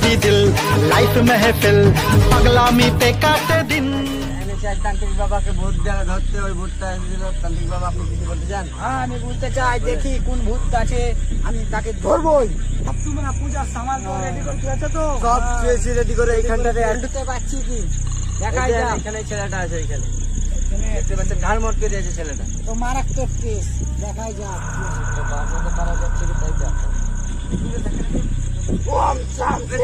भी दिल लाइफ महफिल पगलामी पे काटे दिन। তান্ত্রিক বাবাকে ভূত ধরতে, ওই ভূতটা এসেছিল। তান্ত্রিক বাবা, আপনি কিছু বলতে চান? হ্যাঁ, আমি বুঝতে চাই, দেখি কোন ভূত আছে, আমি তাকে ধরবই। তোমরা পূজার সামান রেডি করতে আছে তো? সব রেডি করে এইখানটাতে ঢুকতে পাচ্ছি কি? দেখাই যা, এখানে ছেলেটা আছে, এখানে দেখতে পাচ্ছেন, ঢাল মটকে দিয়েছে ছেলেটা। তো মারাত্মক কেস, দেখাই যা বাঁচাতে পারা যাচ্ছে কি তাই যা। ওম শান্তি,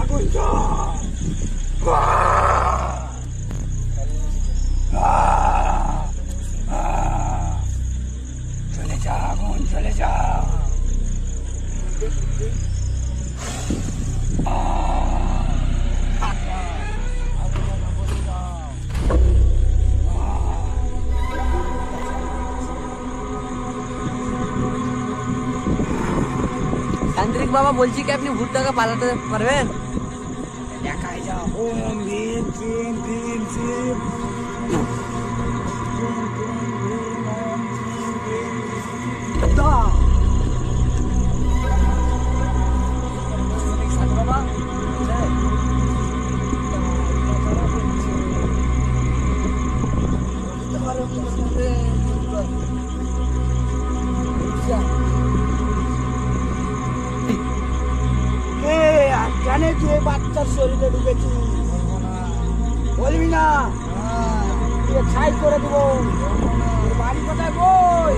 আগুন চলে যা, আগুন চলে যা। তান্ত্রিক বাবা, বলছি কি আপনি ভূতটাকে পালাতে পারবেন? দেখাই যাও। ওম ভীম ভীম ভীম ভীম। জানে যে বাচ্চার শরীরে ঢুকেছি, বলবি না? ছাই করে দেবো। বাড়ি কোথায় বই?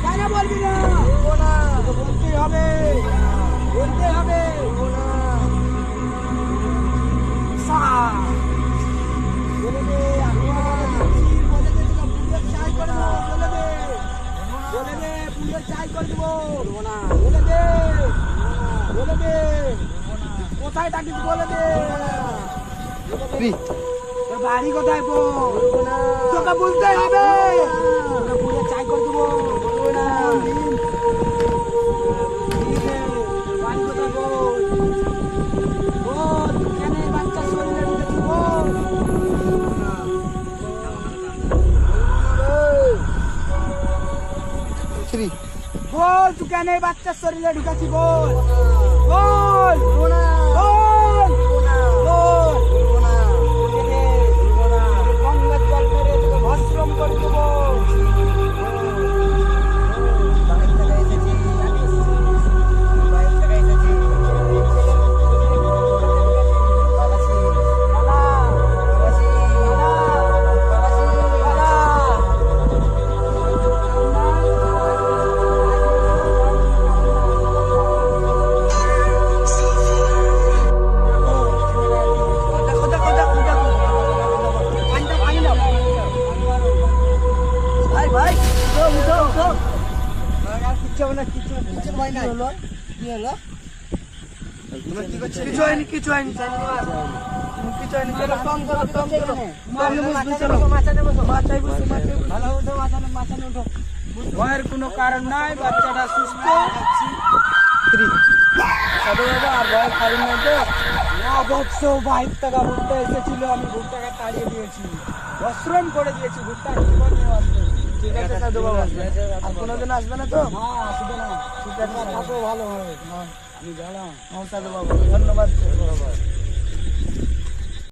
কেন বলবি না? বলতেই হবে, বলতেই হবে। বলে দে, বলে দে, পুজোর চাই করে দেবো। বলে দে, বলে দে, পুজোর চাই করে দেবো। বলে দে, বলে দে, কোথায় থাকিস বলে দে। বাড়ি কোথায় তোকে বলতে হবে। চাই করে দেবো। বাড়ি কোথায় বল, কেন বাচ্চার শরীরে ঢুকেছি বল। বল, তুই কেন বাচ্চার শরীরে ঢুকেছি বল, বল, বল, গঙ্গার জল মেরে তোকে ভস্ম করে দেবো। কিছু হয়নি। ভয়ের কোনো কারণ নাই, বাচ্চাটা সুস্থ। আর ভয়ের কারণ নাই তো। অবশ্য বাইর টাকা ভুট্টা এসেছিল, আমি ভুট্টাকে তাড়িয়ে দিয়েছি, বস্ত্রম করে দিয়েছি। ভুট্টা জীবন নিয়ে আসবে। ঠিক আছে সাধু বাবা, আর কোনোদিন আসবে না তো? হ্যাঁ, আসবে না। ঠিক আছে, ভালো হয়। আমি গেলাম। সাধু বাবা, ধন্যবাদ।